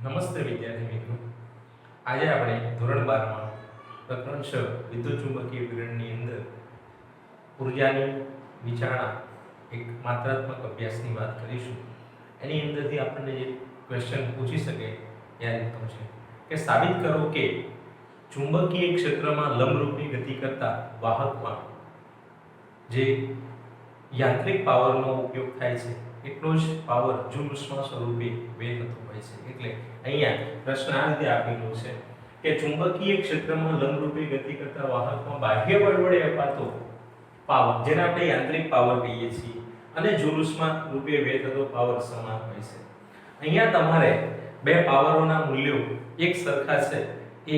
નમસ્તે વિદ્યાર્થી મિત્રો. આજે આપણે ધોરણ 12 માં પ્રકરણ 6 વિદ્યુત ચુંબકીય વિતરણની અંદર ઉર્જાની વિચારણા એક માત્રાત્મક અભ્યાસની વાત કરીશું. એની અંદરથી આપણને જે ક્વેશ્ચન પૂછી શકે એ આ રીતનો છે કે સાબિત કરો કે ચુંબકીય ક્ષેત્રમાં લંબરૂપની ગતિ કરતા વાહકમાં જે યાંત્રિક પાવરનો ઉપયોગ થાય છે એટલો જ પાવર જૂલ ઉષ્મા સ્વરૂપે વ્યય થતો હોય છે. એટલે અહીંયા પ્રશ્ન આ રીતે આપેલો છે કે ચુંબકીય ક્ષેત્રમાં લંબરૂપે ગતિ કરતા વાહકમાં બાહ્ય બળ વડે અપાતો પાવર, જેને આપણે યાંત્રિક પાવર કહીએ છીએ, અને જૂલ ઉષ્મા રૂપે વ્યય થતો પાવર સમાન હોય છે. અહીંયા તમારે બે પાવરોના મૂલ્યો એક સરખા છે એ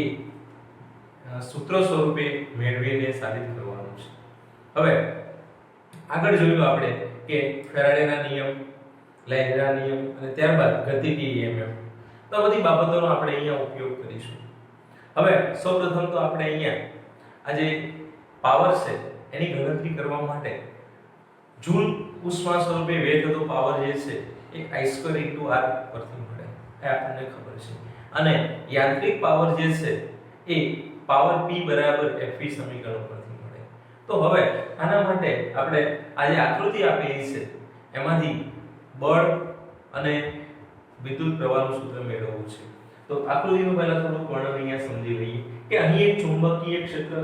સૂત્ર સ્વરૂપે મેળવીને સાબિત કરવાનું છે. હવે આગળ જોયું આપણે કે ફેરાડેના નિયમ, લેન્ઝના નિયમ અને ત્યારબાદ ગતિકીય EMF. તો આ બધી બાબતોનો આપણે અહીંયા ઉપયોગ કરીશું. હવે સૌપ્રથમ તો આપણે અહીંયા આ જે પાવર છે એની ગણતરી કરવા માટે જૂલ ઉષ્મા સ્વરૂપે વ્યય થતો પાવર જે છે એ I² × R પરથી મળે એ આપણને ખબર છે. અને યાંત્રિક પાવર જે છે એ પાવર P = FV સમીકરણ પરથી મળે. તો હવે આના માટે આપણે આ જે આકૃતિ આપેલી છે એમાંથી બળ અને વિદ્યુત પ્રવાહનું સૂત્ર મેળવવું છે. તો આકૃતિનું પહેલા થોડું વર્ણન અહીંયા સમજી લઈએ કે અહીં એક ચુંબકીય ક્ષેત્ર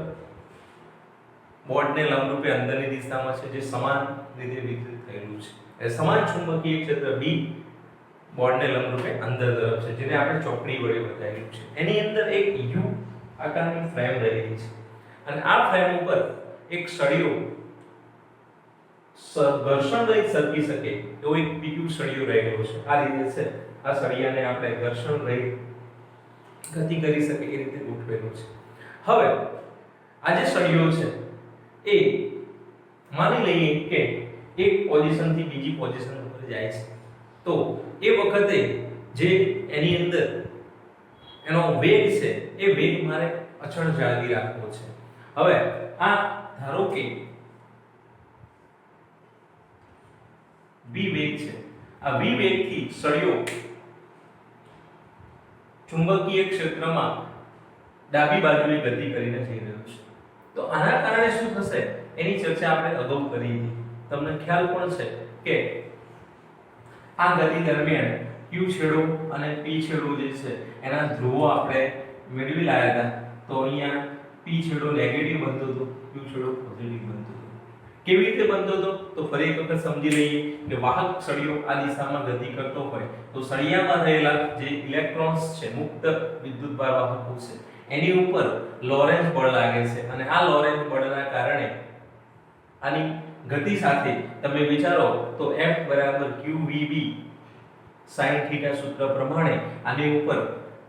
બોર્ડને લંબરૂપે અંદરની દિશામાં છે જે સમાન રીતે વિતરિત થયેલું છે. એ સમાન ચુંબકીય ક્ષેત્ર B બોર્ડને લંબરૂપે અંદર તરફ છે, જેને આપણે ચોકડી વડે બતાવેલું છે. એની અંદર એક U આકારની ફ્રેમ રહેલી છે અને આ ફ્રેમ ઉપર એક સળિયો ઘર્ષણ રહિત સરકી શકે એવો એક PQ સળિયો રહેલો છે. આ રીતે છે. આ સળિયાને આપણે ઘર્ષણ રહિત ગતિ કરી શકે એ રીતે ગોઠવેલો છે. હવે આ જે સળિયો છે એ માની લઈએ કે એક પોઝિશન થી બીજી પોઝિશન ઉપર જાય છે, તો એ વખતે જે એની અંદર એનો વેગ છે એ વેગ મારે અચળ જાળવી રાખવો છે. હવે આ ધારો કે v વેગ છે. આ v વેગથી સળિયો ચુંબકીય ક્ષેત્રમાં ડાબી બાજુએ ગતિ કરીને જઈ રહ્યો છે. તો આના કારણે શું થશે એની ચર્ચા આપણે અગાઉ કરી હતી. તમને ખ્યાલ પણ છે કે આ ગતિ દરમિયાન q છેડો અને p છેડો જે છે એના ધ્રુવો આપણે મેળવી લાવ્યા હતા. તો અહીંયા p છેડો નેગેટિવ બનતો હતો, q છેડો પોઝિટિવ બનતો હતો. કેવી રીતે બનતો હતો તો ફરી એક વખત સમજી લઈએ કે વાહક સળિયો આ દિશામાં ગતિ કરતો હોય તો સળિયામાં રહેલા જે ઇલેક્ટ્રોન્સ છે, મુક્ત વિદ્યુતભાર વાહકો છે, એની ઉપર લોરેન્ઝ બળ લાગે છે અને આ લોરેન્ઝ બળના કારણે આની ગતિ સાથે તમે વિચારો તો F = qvb sin θ સૂત્ર પ્રમાણે આની ઉપર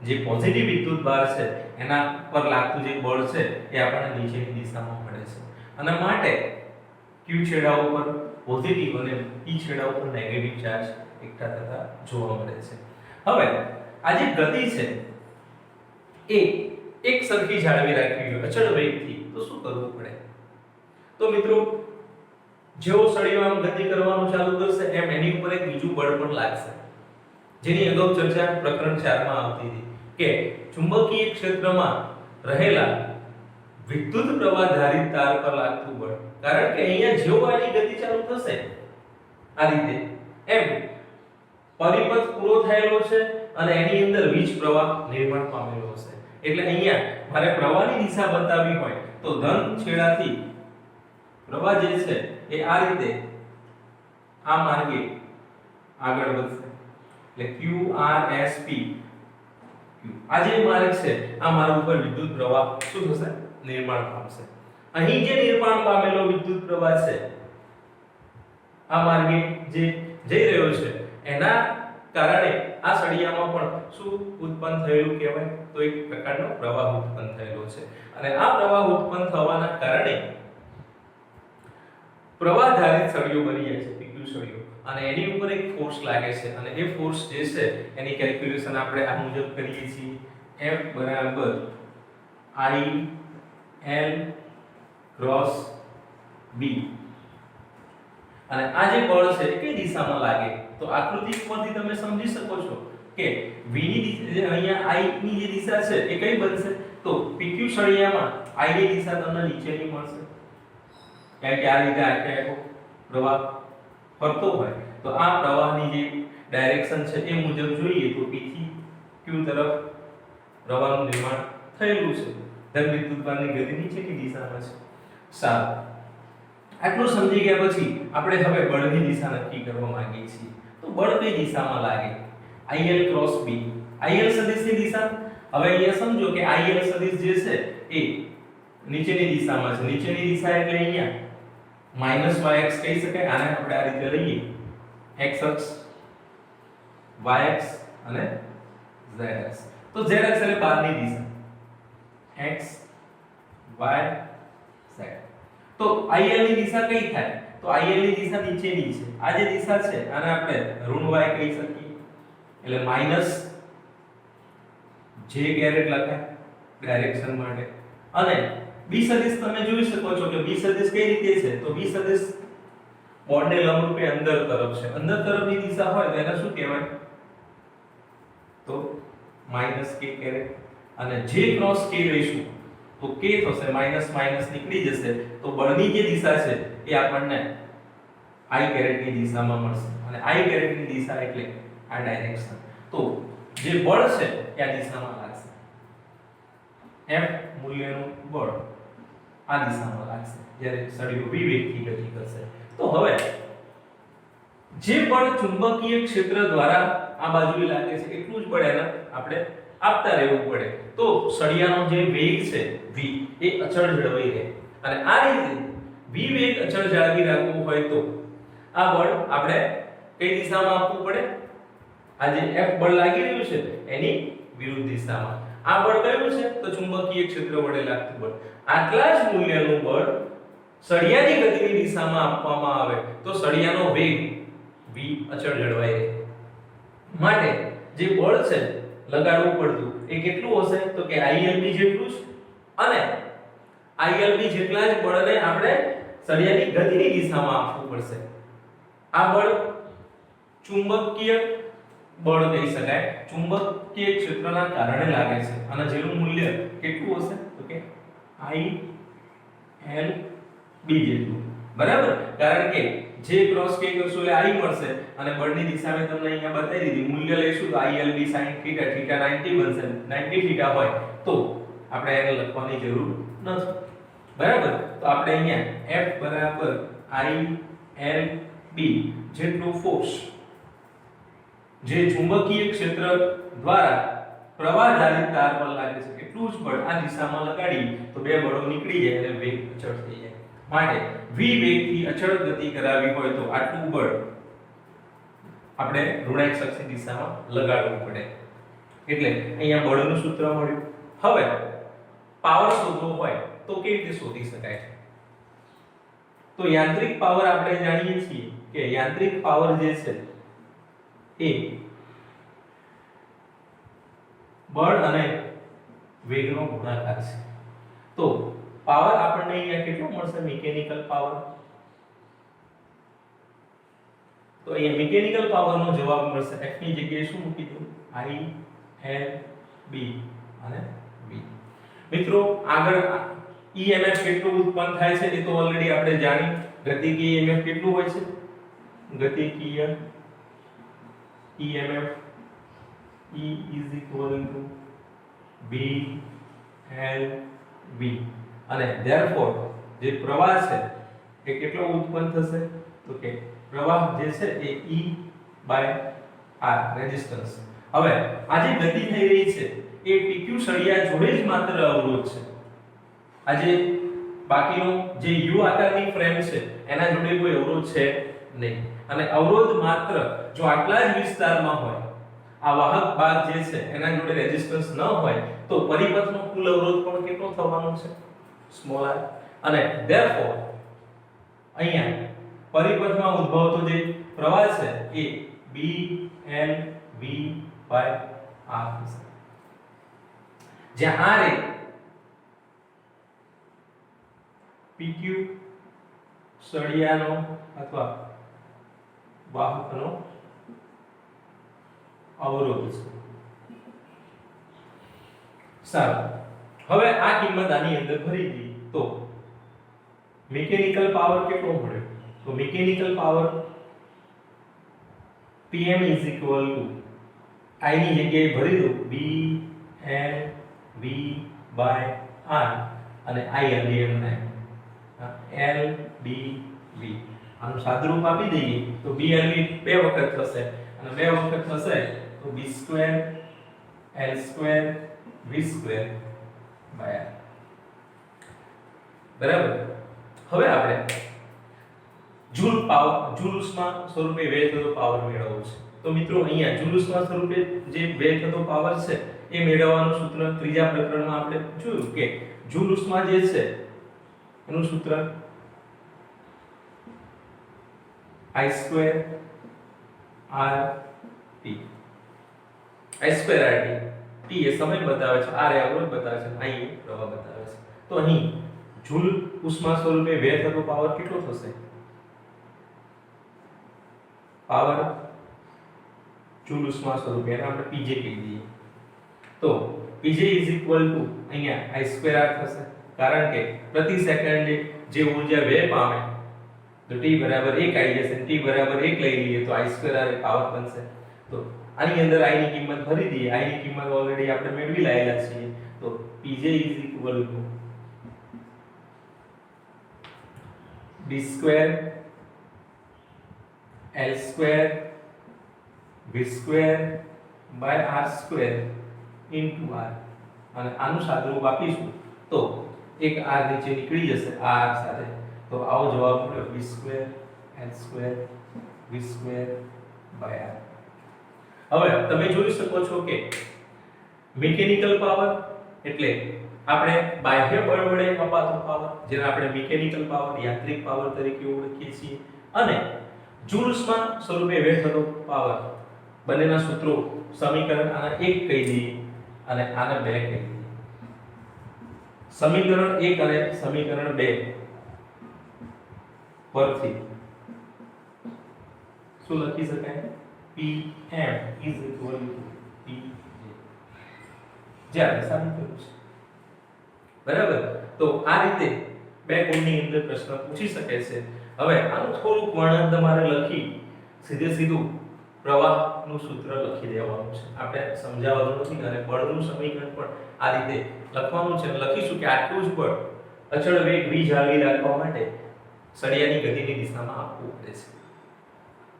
જે પોઝિટિવ વિદ્યુતભાર છે એના પર લાગતું જે બળ છે એ આપણને નીચેની દિશામાં મળે છે. અને માટે q છેડા ઉપર પોઝિટિવ અને p છેડા ઉપર નેગેટિવ ચાર્જ એકઠા થતા જોવા મળે છે. હવે આ જે ગતિ છે એ એક સરખી જાળવી રાખવી હોય અચળ વેગથી તો શું કરવું પડે? તો મિત્રો જેવો સળિયો આમ ગતિ કરવાનું ચાલુ કરશે એમ એની ઉપર એક બીજું બળ પણ લાગશે, જેની અગાઉ ચર્ચા પ્રકરણ 4 માં આવતી હતી કે ચુંબકીય ક્ષેત્રમાં રહેલા વિદ્યુત પ્રવાહ ધારિત તાર પર લાગતું બળ. કારણ કે અહીંયા જેવો આની ગતિ ચાલુ થશે આ રીતે એમ પરિપથ પૂરો થયેલો છે અને એની અંદર વીજ પ્રવાહ નિર્માણ પામેલો હશે. એટલે અહીંયા મારે પ્રવાહની દિશા બતાવવી હોય તો ધન છેડાથી પ્રવાહ જે છે એ આ રીતે આ માર્ગે આગળ વધશે. એટલે QRSP આ જે માર્ગ છે આ માર્ગ ઉપર વિદ્યુત પ્રવાહ શું થશે? નિર્માણ પામશે. અહીં જે નિર્માણ પામેલો વિદ્યુત પ્રવાહ છે આ માર્ગે જે જઈ રહ્યો છે એના કારણે આ સળિયામાં પણ શું ઉત્પન્ન થયેલું કહેવાય તો એક પ્રકારનો પ્રવાહ ઉત્પન્ન થયેલો છે. અને આ પ્રવાહ ઉત્પન્ન થવાના કારણે પ્રવાહ ધારિત સળિયો બની જાય છે, PQ સળિયો, અને એની ઉપર એક ફોર્સ લાગે છે અને એ ફોર્સ જે છે એની કેલ્ક્યુલેશન આપણે આ મુજબ કરીએ છીએ. F = I L × B. અને આ જે બળ છે એ કઈ દિશામાં લાગે તો આકૃતિ પરથી તમે સમજી શકો છો કે v ની દિશા અહીંયા i ની જે દિશા છે એ કઈ બનશે તો pq સળિયામાં i ની દિશા તમને નીચેની મળશે કારણ કે આ રીતે આખો પ્રવાહ ફરતો હોય તો આ પ્રવાહની જે ડાયરેક્શન છે એ મુજબ જોઈએ તો p થી q તરફ પ્રવાહનું નિર્માણ થયેલું છે ધન વિદ્યુતભારની ગતિ નીચેની દિશામાં છે સારું આટલું સમજી ગયા પછી આપણે હવે બળની દિશા નક્કી કરવા માંગીએ છીએ તો બળ કઈ દિશામાં લાગે IL ક્રોસ B IL સદિશની દિશા હવે અહીંયા સમજો કે IL સદિશ જે છે એ નીચેની દિશામાં છે નીચેની દિશા એટલે અહીંયા -yx કહી શકાય આને આપણે આ રીતે લઈએ x અક્ષ y અક્ષ અને z અક્ષ તો z અક્ષ એટલે બહારની દિશા x y z તો IL ની દિશા કઈ થાય તો IL ની દિશા નીચેની છે આ જે દિશા છે આને આપણે ઋણ y કહી શકીએ એટલે માઈનસ j કેરેટ લખાય ડાયરેક્શન માટે અને b સદિશ તમે જોઈ શકો છો કે b સદિશ કઈ રીતે છે તો b સદિશ બોર્ડને લંબરૂપે અંદર તરફ છે અંદર તરફની દિશા હોય તો એને શું કહેવાય તો -k કેરેટ અને j ક્રોસ k લઈશું તો k થશે માઈનસ માઈનસ નીકળી જશે તો બળની જે દિશા છે એ આપણને i કેરેટ ની દિશામાં મળશે અને i કેરેટ ની દિશા એટલે આ ડાયરેક્શન તો જે બળ છે એ આ દિશામાં લાગશે f મૂલ્યનું બળ આ દિશામાં લાગશે જ્યારે સળિયો v વેગથી ગતિ કરશે તો હવે જે બળ ચુંબકીય ક્ષેત્ર દ્વારા આ બાજુએ લાગે છે એટલું જ બળ એને આપણે આપતા રહેવું પડે તો સળિયાનો જે વેગ છે v એ અચળ જળવાઈ રહે અને આ રીતે v વેગ અચળ જાળવી રાખવું હોય તો આ બળ આપણે કઈ દિશામાં આપવું પડે આ જે f બળ લાગી રહ્યું છે એની વિરુદ્ધ દિશામાં આ બળ કયું છે તો ચુંબકીય ક્ષેત્ર વડે લાગતું બળ આટલા જ મૂલ્યનું બળ સળિયાની ગતિની દિશામાં આપવામાં આવે તો સળિયાનો વેગ v અચળ જળવાઈ રહે માટે જે બળ છે લગાડવું પડતું એ કેટલું હશે તો કે ILB જેટલું જ અને ILB જેટલા જ બળને આપણે સળિયાની ગતિની દિશામાં આપવું પડશે આ બળ ચુંબકીય બળ કહી શકાય ચુંબકીય ક્ષેત્રના કારણે લાગે છે અને જેનું મૂલ્ય કેટલું હશે તો કે ILB જેટલું બરાબર કારણ કે j ક્રોસ k કરશો એટલે i મળશે અને બળની દિશા મેં તમને અહીંયા બતાવી દીધી મૂલ્ય લઈશું તો ILB sin θ θ 90 બનશે 90 θ હોય તો આપણે એને લખવાની જરૂર નથી બરાબર તો આપણે અહીંયા F બરાબર ILB જેટલું ફોર્સ જે ચુંબકીય ક્ષેત્ર દ્વારા પ્રવાહ ચાલિત તાર પર લાગે છે એટલું જ બળ આ દિશામાં લગાડી તો બે બળો નીકળી જાય અને વેગ અચળ થઈ જાય માટે v વેગથી અચળ ગતિ કરાવી હોય તો આટલું બળ આપણે ઋણાક્ષ અક્ષની દિશામાં લગાડવું પડે એટલે અહીંયા બળનું સૂત્ર મળ્યું હવે પાવર શોધવો હોય તો કેવી રીતે શોધી શકાય તો યાંત્રિક પાવર આપણે જાણીએ છીએ કે યાંત્રિક પાવર જે છે એ બળ અને વેગનો ગુણાકાર છે તો પાવર આપણને અહીંયા કેટલો મળશે મિકેનિકલ પાવર તો અહીંયા મિકેનિકલ પાવરનો જવાબ મળશે f ની જગ્યાએ શું મૂકી દઉં I L B અને V મિત્રો આગળ EMF કેટલું ઉત્પન્ન થાય છે એ તો ઓલરેડી આપણે જાણી ગતિકીય EMF કેટલું હોય છે ગતિકીય EMF E = B L V અને therefore જે પ્રવાહ છે એ કેટલો ઉત્પન્ન થશે તો કે પ્રવાહ જે છે એ E/R રેઝિસ્ટન્સ હવે આ જે ગતિ થઈ રહી છે એ PQ સળિયા જોડે જ માત્ર અવરોધ છે આજે બાકીનો જે U આકારની ફ્રેમ છે એના જોડે કોઈ અવરોધ છે નહીં અને અવરોધ માત્ર જો આટલા જ વિસ્તારમાં હોય આ વાહક ભાગ જે છે એના જોડે રેઝિસ્ટન્સ ન હોય તો પરિપથનો કુલ અવરોધ પણ કેટલો થવાનો છે સ્મોલ r અને therefore અહીંયા પરિપથમાં ઉદ્ભવતો જે પ્રવાહ છે એ B L V by R થશે જ્યાં R એ PQ સળિયાનો અથવા વાહકનો અવરોધ છે. સારું, હવે આ કિંમત આની અંદર ભરી દઈએ તો મિકેનિકલ પાવર કેટલો મળ્યો? તો મિકેનિકલ પાવર Pm I ની જગ્યાએ ભરી દો B N V by R અને I LDM L D V. આનું સાદુરૂપ આપી દઈએ તો B L V બે વખત થશે અને બે વખત થશે તો B square L square V square by R. બરાબર. હવે આપણે જૂલ ઉષ્મા સ્વરૂપે વ્યય થતો પાવર મેળવવો છે. તો મિત્રો અહીંયા જૂલ ઉષ્મા સ્વરૂપે જે વ્યય થતો પાવર છે એ મેળવવાનું સૂત્ર ત્રીજા પ્રકરણમાં આપણે જોયું કે જૂલ ઉષ્મા જે છે એનું સૂત્ર I square RT. I square RT. T એ સમય બતાવે છે, R એ અવરોધ બતાવે છે, I એ પ્રવાહ બતાવે છે. તો અહીં જૂલ ઉષ્મા સ્વરૂપે વ્યય થતો પાવર કેટલો થશે? પાવર જૂલ ઉષ્મા સ્વરૂપે એને આપણે PJ કહી દઈએ. તો PJ અહીંયા I2R થશે કારણ કે પ્રતિ સેકન્ડે જે ઊર્જા વ્યય પામે તો T બરાબર 1 આવી જશે, T બરાબર 1 લઈ લઈએ તો I2R એ પાવર બનશે. તો આની અંદર I ની કિંમત ભરી દઈએ. I ની કિંમત ઓલરેડી આપણે મેળવી લાયેલા છીએ. તો PJ B square L square V square by R square into R. અને આનું સાદુરૂપ આપીશું તો એક R નીચે નીકળી જશે R સાથે. તો આવો જવાબ મળ્યો V square L square V square by R. હવે તમે જોઈ શકો છો કે મિકેનિકલ પાવર એટલે આપણે બાહ્ય બળ વડે અપાતો પાવર જેને આપણે મિકેનિકલ પાવર યાંત્રિક પાવર તરીકે ઓળખીએ છીએ અને જૂલ ઉષ્મા સ્વરૂપે વ્યય થતો પાવર બંનેના સૂત્રો સમીકરણ આના એક કહી દઈએ અને આના બે કહી દઈએ. સમીકરણ 1 અને સમીકરણ 2 પરથી શું લખી શકાય? Pm Pj. જ્યારે સાબિત કર્યું છે. બરાબર. તો આ રીતે બે ગુણની અંદર પ્રશ્ન પૂછી શકે છે. હવે આનું થોડુંક વર્ણન તમારે લખી સીધું પ્રવાહનું સૂત્ર લખી દેવાનું છે. આપણે સમજાવવાનું નથી અને બળનું સમીકરણ પણ આ રીતે લખવાનું છે. લખીશું કે આટલું જ બળ અચળ વેગ v જાળવી રાખવા માટે સળિયાની ગતિની દિશામાં આપવું પડે છે.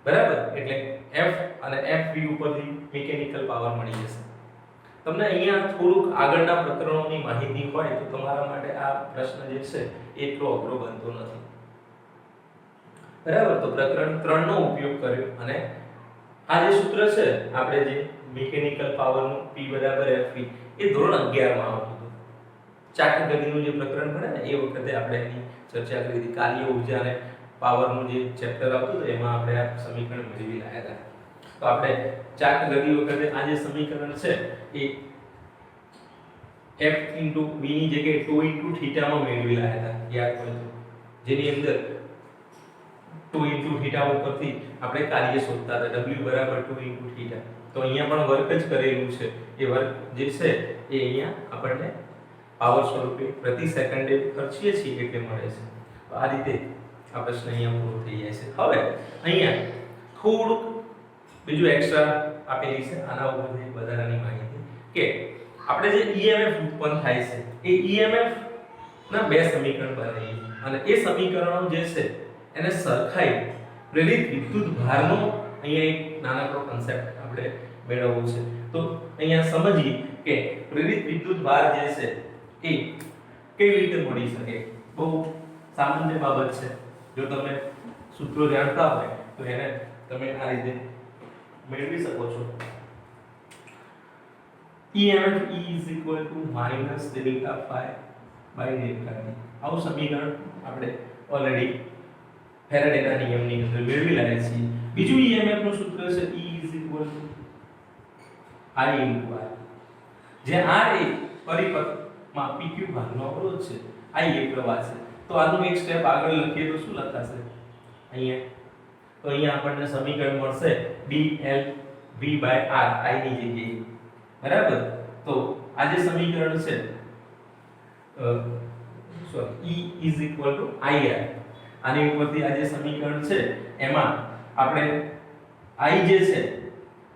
બરાબર. એટલે F અને FV ઉપરથી મિકેનિકલ પાવર મળી જશે. તમને અહીંયા થોડુંક આગળના પ્રકરણોની માહિતી હોય તો તમારા માટે આ પ્રશ્ન જે છે એટલો અઘરો બનતો નથી. બરાબર. તો પ્રકરણ 3 નો ઉપયોગ કર્યો અને આ જે સૂત્ર છે આપણે જે મિકેનિકલ પાવરનું P બરાબર FV એ ધોરણ 11 માં આવતું હતું. ચાક ગતિનું જે પ્રકરણ ભણે ને એ વખતે આપણે એની ચર્ચા કરી હતી. કાર્ય ઊર્જા અને પાવરનું જે ચેપ્ટર આવતું હતું એમાં આપણે આ સમીકરણ મેળવી લાયા હતા. તો આપણે ચાક ગતિ વખતે આ જે સમીકરણ છે એ F * V ની જગ્યાએ 2 * θ માં મેળવી લાયા હતા. યાદ કરજો. જેની અંદર 2 * θ ઉપરથી આપણે કાર્ય શોધતા હતા. W બરાબર 2 * θ. તો અહીંયા પણ વર્ક જ કરેલું છે. એ વર્ક જે છે એ અહીંયા આપણને પાવર સ્વરૂપે પ્રતિ સેકન્ડે ખર્ચીએ છીએ એટલે મળે છે. તો આ રીતે આ પ્રશ્ન અહીંયા પૂરો થઈ જાય છે. હવે અહીંયા થોડુંક બીજું એક્સ્ટ્રા આપેલી છે આના ઉપરથી વધારાની માહિતી કે આપણે જે EMF ઉત્પન્ન થાય છે એ EMF ના બે સમીકરણ બનાવીએ અને એ સમીકરણો જે છે એને સરખાઈ પ્રેરિત વિદ્યુત ભારનો અહીંયા એક નાનકડો કન્સેપ્ટ આપણે મેળવવો છે. તો અહીંયા સમજીએ કે પ્રેરિત વિદ્યુત ભાર જે છે એ કેવી રીતે મળી શકે. બહુ સામાન્ય બાબત છે. જો તમે સૂત્રો જાણતા હોય તો એને તમે આ રીતે મેળવી શકો છો. EMF E - delta phi by delta t. આવું સમીકરણ આપણે ઓલરેડી ફેરાડેના નિયમની અંદર મેળવી લાયા છીએ. બીજું EMF નું સૂત્ર છે E I × R. જે R એ પરિપથમાં PQ ભાગનો અવરોધ છે, I એ પ્રવાહ છે. તો આનું એક સ્ટેપ આગળ લખીએ તો શું લખાશે? અહીંયા તો અહીંયા આપણને સમીકરણ મળશે dL v/r i ની જગ્યાએ, બરાબર. તો આ જે સમીકરણ છે E is equal to IR, આની ઉપરથી આ જે સમીકરણ છે એમાં આપણે I જે છે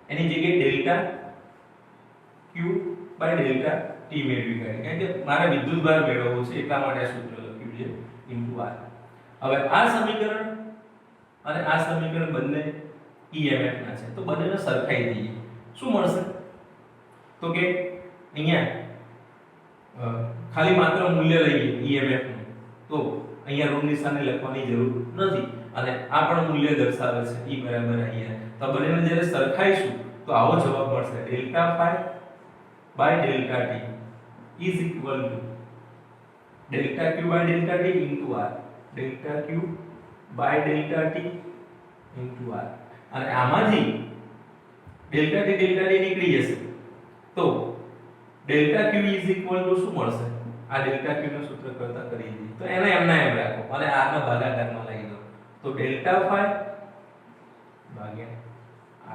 એની જગ્યાએ delta Q by delta T મેળવી કાઢી, કારણ કે મારે વિદ્યુતભાર મેળવવો છે એટલા માટે આ સૂત્ર લખ્યું છે ઇન્ટુ R. હવે આ સમીકરણ અને આ સમીકરણ બંને EMF ના છે, તો બંનેને સરખાઈ દઈએ. શું મળશે? તો કે અહીંયા ખાલી માત્ર મૂલ્ય લઈએ EMF નું, તો અહીંયા ઋણ નિશાની લખવાની જરૂર નથી અને આ પણ મૂલ્ય દર્શાવે છે E બરાબર IR. તો બંનેને જ્યારે સરખાઈશું તો આવો જવાબ મળશે, delta phi by delta T is equal to delta Q by delta T into R, delta Q by delta T into R. અને આમાંથી ડેલ્ટા T નીકળી જશે તો delta Q is equal to શું મળશે? આ ડેલ્ટા Q નું સૂત્ર કરતા કરી દઈએ તો એને એમ રાખો અને R ના ભાગાકારમાં લઈ દો, તો ડેલ્ટા phi ભાગ્યા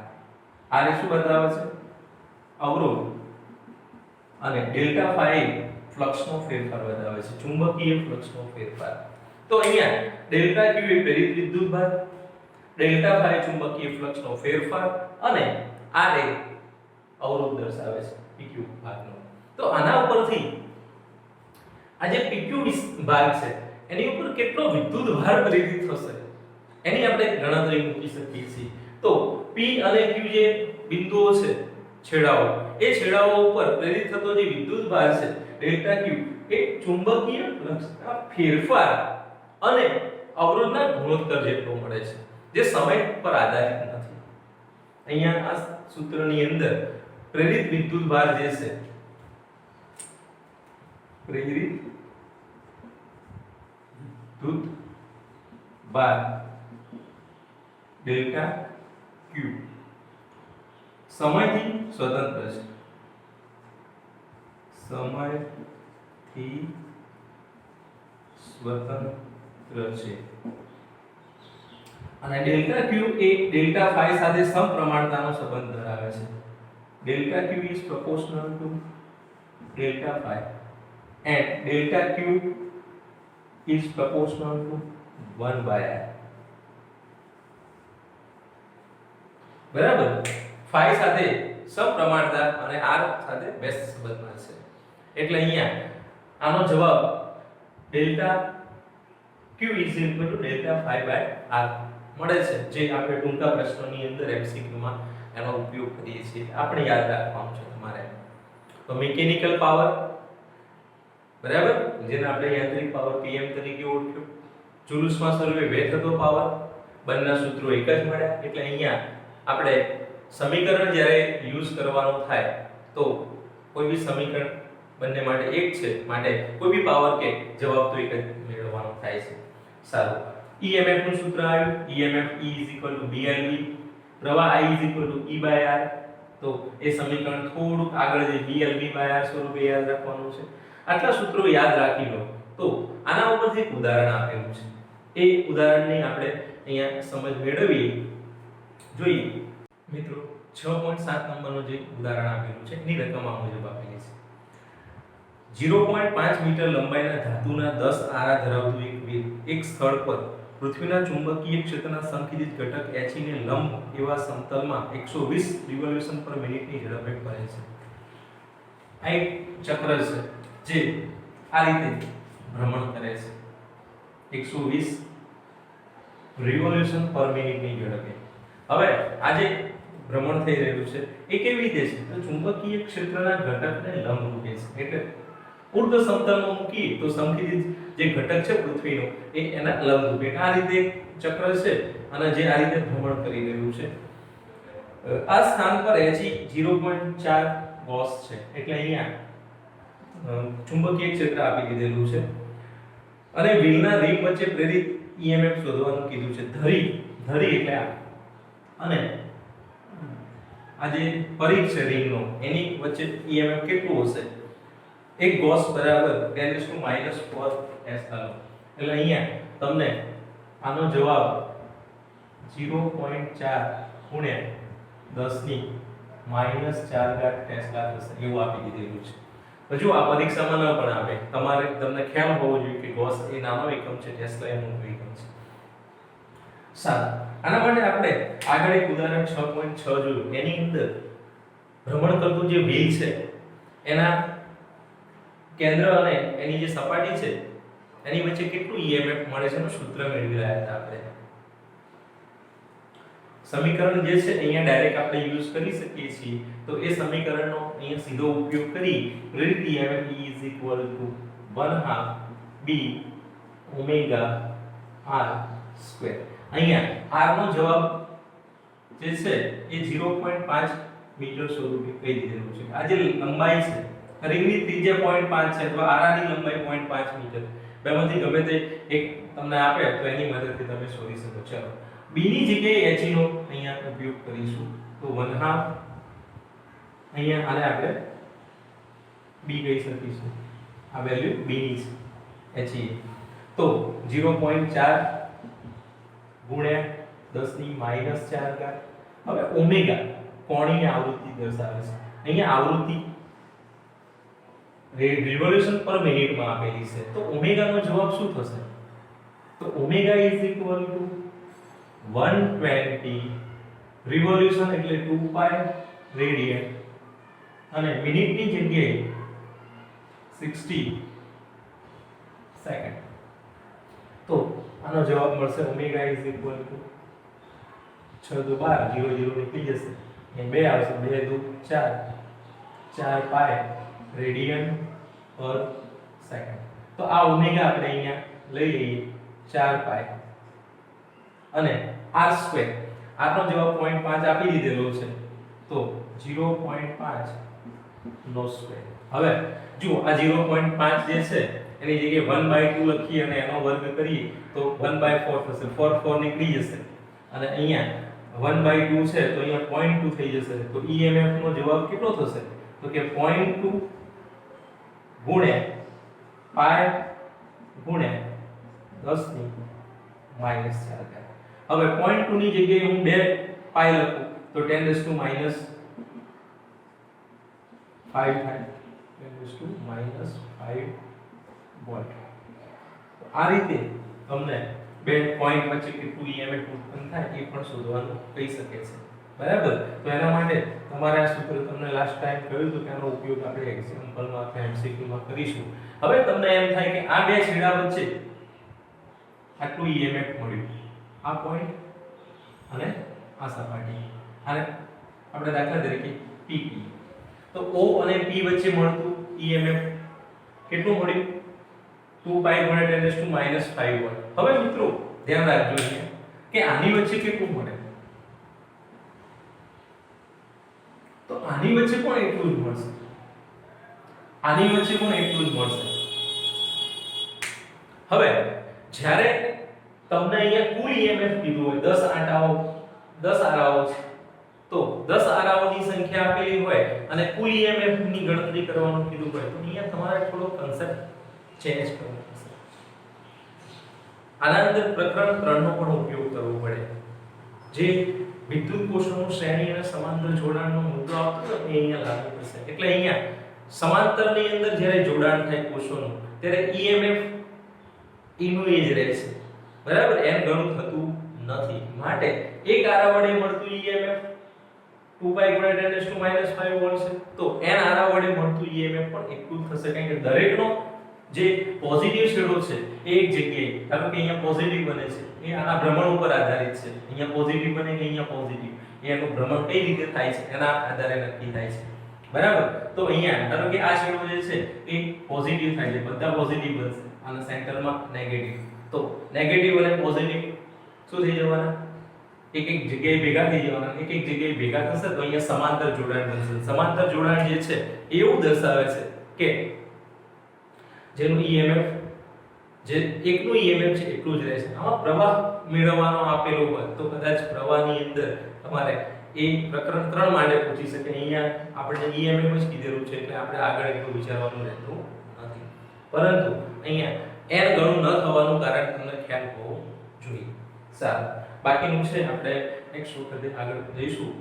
R. R શું બતાવે છે? અવરોધ, અને ડેલ્ટા phi ફ્લક્સનો ફેરફાર બતાવે છે, ચુંબકીય ફ્લક્સનો ફેરફાર. તો અહીંયા ડેલ્ટા Q એ પ્રેરિત વિદ્યુતભાર, ડેલ્ટા phi ચુંબકીય ફ્લક્સનો ફેરફાર અને R એ અવરોધ દર્શાવે છે PQ ભાગનો. તો આના ઉપરથી આ જે PQ ભાગ છે એની ઉપર કેટલો વિદ્યુતભાર પ્રેરિત થશે એની આપણે ગણતરી મૂકી શકીએ છીએ. તો P અને Q જે બિંદુઓ છે, છેડાઓ, એ છેડાઓ ઉપર પ્રેરિત થતો જે વિદ્યુતભાર છે ડેલ્ટા Q એ ચુંબકીય ફ્લક્સના ફેરફાર અને અવરોધના ગુણોત્તર જેટલો મળે છે, જે સમય પર આધારિત નથી. અહીંયા આ સૂત્રની અંદર પ્રેરિત વિદ્યુતભાર જે છે, પ્રેરિત વિદ્યુતભાર ડેલ્ટા Q સમયથી સ્વતંત્ર છે, સમયથી સ્વતંત્ર છે. અને ડેલ્ટા Q એ ડેલ્ટા phi સાથે સમપ્રમાણતાનો સંબંધ ધરાવે છે. Delta Q is proportional to delta phi and delta Q is proportional to 1 by R. બરાબર. phi સાથે સમપ્રમાણતા અને R સાથે વ્યસ્ત સંબંધમાં છે. એટલે અહીંયા આનો જવાબ delta Q is equal to delta phi by R મળે છે, જે આપણે ટૂંકા પ્રશ્નોની અંદર MCQ માં એનો ઉપયોગ કરીએ છીએ. આપણે યાદ રાખવાનું છે તમારે. તો મિકેનિકલ પાવર, બરાબર, જેને આપણે યાંત્રિક પાવર PM તરીકે ઓળખ્યો, જુલ્સમાં સર્વે વ્યય થતો પાવર, બંનેના સૂત્રો એક જ મળ્યા. એટલે અહીંયા આપણે સમીકરણ જ્યારે યુઝ કરવાનું થાય તો કોઈ બી સમીકરણ બંને માટે એક છે, માટે કોઈ બી પાવર કે જવાબ તો એક જ મેળવવાનો થાય છે. સારું, EMF નું સૂત્ર આવ્યું, EMF E is equal to BLV, પ્રવાહ I is equal to E by R. તો એ સમીકરણ થોડુંક આગળ જે BLV by R સ્વરૂપે યાદ રાખવાનું છે. આટલા સૂત્રો યાદ રાખી લો તો આના ઉપરથી એક ઉદાહરણ આપેલું છે, એ ઉદાહરણની આપણે અહીંયા સમજ મેળવીએ. જોઈએ મિત્રો, 6.7 નંબરનું જે ઉદાહરણ આપેલું છે એની રકમ આ મુજબ આપેલી છે. 0.5 મીટર લંબાઈના ધાતુના 10 આરા ધરાવતું એક સ્થળ પર પૃથ્વીના ચુંબકીય ક્ષેત્રના સંકિત ઘટક He ને લંબ એવા સમતલમાં 120 રિવોલ્યુશન પર મિનિટની ઝડપે ફરે છે. આ એક ચક્ર છે જે આ રીતે ભ્રમણ કરે છે 120 રિવોલ્યુશન પર મિનિટની ઝડપે. હવે આ જે ભ્રમણ થઈ રહ્યું છે એ કેવી રીતે છે? તો ચુંબકીય ક્ષેત્રના ઘટકને લંબ રૂપે છે. એટલે ઉર્ધ્વ સમતલમાં મૂકીએ તો સંકિત જે ઘટક છે પૃથ્વીનો એ એના લંબ રૂપે આ રીતે ચક્ર છે અને જે આ રીતે ભ્રમણ કરી રહ્યું છે. આ સ્થાન પર He 0.4 ગોસ છે. એટલે અહીંયા ચુંબકીય ક્ષેત્ર આપી દીધેલું છે અને વ્હીલના રિમ વચ્ચે પ્રેરિત EMF શોધવાનું કીધું છે. ધરી એટલે આ અને આ જે પરિઘ છે રિંગનો એની વચ્ચે EMF કેટલું હશે? એક ગોસ બરાબર 10 - 4 s આલો. એટલે અહીંયા તમને આનો જવાબ 0.4 ગુણ્યા 10 ની -4 ટેસ્લા થશે એવું આપી દીધેલું છે. હજુ આ પરીક્ષામાં ન પણ આવે, તમને ખ્યાલ હોવો જોઈએ કે ગોસ એ નાનો એકમ છે, ટેસ્લા એ મોટો એકમ છે. સારું, આના માટે આપણે આગળ એક ઉદાહરણ 6.6 જોયું. એની અંદર ભ્રમણ કરતું જે વ્હીલ છે એના કેન્દ્ર અને એની જે સપાટી છે એની વચ્ચે કેટલું EMF મળે છે એનું સૂત્ર મેળવી રહ્યા હતા આપણે. સમીકરણ જે છે અહીંયા ડાયરેક્ટ આપણે યુઝ કરી શકીએ છીએ. તો એ સમીકરણનો અહીંયા સીધો ઉપયોગ કરી પ્રેરિત EMF E = 1/2 B omega r square. અહીંયા r નો જવાબ જે છે એ 0.5 મીટર સ્વરૂપે કહી દીધેલું છે. આ જે લંબાઈ છે રિંગની ત્રિજ્યા 0.5 છે અથવા r ની લંબાઈ 0.5 મીટર, બેમાંથી ગમે તે એક તમને આપે તો એની મદદથી તમે શોધી શકો. ચલો b ની જગ્યાએ h નો અહીંયા ઉપયોગ કરીશું. તો 1/2 અહીંયા આને આપણે b કહી શકીશું. આ વેલ્યુ b ની છે h એ. તો 0.4 ગુણ્યા 10 ની -4 હવે ઓમેગા કોણીય આવૃત્તિ દર્શાવે છે. અહીંયા આવૃત્તિ રિવોલ્યુશન પર મિનિટમાં આપેલી છે. તો ઓમેગા નો જવાબ શું થશે? તો ઓમેગા = 120 રિવોલ્યુશન એટલે 2π રેડિયન અને મિનિટની જગ્યાએ 60 સેકન્ડ. તો આનો જવાબ મળશે ઓમેગા = 6 × 12 0 0 નીકળી જશે. અહીં 2 આવશે 2 × 4 4π રેડિયન પર સેકન્ડ. તો આ ઓમેગા આપણે અહીંયા લઈ લઈએ 4π અને r સ્ક્વેર. r નો જવાબ 0.5 આપી દીધેલો છે. તો 0.5 નો સ્ક્વેર. હવે જુઓ આ 0.5 જે છે એની જગ્યાએ 1/2 લખીએ અને એનો વર્ગ કરીએ તો 1/4 થશે. 4 4 નીકળી જશે અને અહીંયા 1/2 છે તો અહીંયા 0.2 થઈ જશે. તો EMF નો જવાબ કેટલો થશે? તો કે 0.2 ગુણ્યા પાઈ ગુણ્યા 10 ની -4. હવે 0.2 ની જગ્યાએ હું 2 પાઈ લખું તો 10 5 થાય. 10 5 વોલ્ટ. આ રીતે તમને બે પોઈન્ટ વચ્ચે કેટલું EMF ઉત્પન્ન થાય એ પણ શોધવાનું કહી શકે છે. બરાબર? તો એના માટે તમારે આ સૂત્ર તમને લાસ્ટ ટાઈમ કહ્યું હતું કે આનો ઉપયોગ આપણે એક્ઝામ્પલમાં અથવા MCQ માં કરીશું. હવે તમને એમ થાય કે આ બે છેડા વચ્ચે આટલું EMF મળ્યું, આ પોઈન્ટ અને આ સપાટી, અને આપણે દાખલા તરીકે PP. તો O અને P વચ્ચે મળતું EMF કેટલું મળ્યું? 2π × 10 - 5 વોલ્ટ. હવે મિત્રો ધ્યાન રાખજો કે આની વચ્ચે કેટલું મળે? તો આની વચ્ચે પણ એટલું જ મળશે, આની વચ્ચે પણ એટલું જ મળશે. હવે જ્યારે તમને અહીંયા કુલ EMF કીધું હોય 10 આંટાઓ 10 આરાઓ છે, તો 10 આરાઓની સંખ્યા આપેલી હોય અને કુલ EMF ની ગણતરી કરવાનું કીધું હોય તો અહીંયા તમારે થોડો કન્સેપ્ટ ચેન્જ કરવો પડશે. આના અંદર પ્રકરણ 3 નો પણ ઉપયોગ કરવો પડે. જે વિદ્યુત કોષોનું શ્રેણી અને સમાંતર જોડાણનો મુદ્દો આવતો હોય એ અહીંયા લાગુ પડશે. એટલે અહીંયા સમાંતરની અંદર જ્યારે જોડાણ થાય કોષોનું ત્યારે EMF એનું એ જ રહેશે. બરાબર? n ગણું થતું નથી. માટે એક આરા વડે મળતું EMF 2π × 10 - 5 વોલ્ટ છે. તો n આરા વડે મળતું EMF પણ એટલું જ થશે, કારણ કે દરેકનો જે પોઝિટિવ છેડો છે એ એક જગ્યાએ, ધારો કે અહીંયા પોઝિટિવ બને છે, એ આના ભ્રમણ ઉપર આધારિત છે. અહીંયા પોઝિટિવ બને કે અહીંયા પોઝિટિવ, એનું ભ્રમણ કઈ રીતે થાય છે એના આધારે નક્કી થાય છે. બરાબર? તો અહીંયા ધારો કે આ છેડો જે છે એ પોઝિટિવ થાય છે, બધા પોઝિટિવ બનશે, અને સેન્ટરમાં નેગેટિવ. તો નેગેટિવ અને પોઝિટિવ શું થઈ જવાના? એક એક જગ્યાએ ભેગા થઈ જવાના. એક એક જગ્યાએ ભેગા થશે તો અહીંયા સમાંતર જોડાણ બનશે. સમાંતર જોડાણ જે છે એવું દર્શાવે છે કે જેનું EMF જે એકનું EMF છે એટલું જ રહેશે. આમાં પ્રવાહ મેળવવાનો આપેલો હોય તો કદાચ પ્રવાહની અંદર તમારે એ પ્રકરણ 3 માટે પૂછી શકે. અહીંયા આપણે EMF જ કીધેલું છે એટલે આપણે આગળ એટલું વિચારવાનું રહેતું નથી. પરંતુ અહીંયા n ગણું ન થવાનું કારણ તમને ખ્યાલ હોવો જોઈએ. સારું, બાકીનું છે આપણે નેક્સ્ટ વખતે આગળ જઈશું.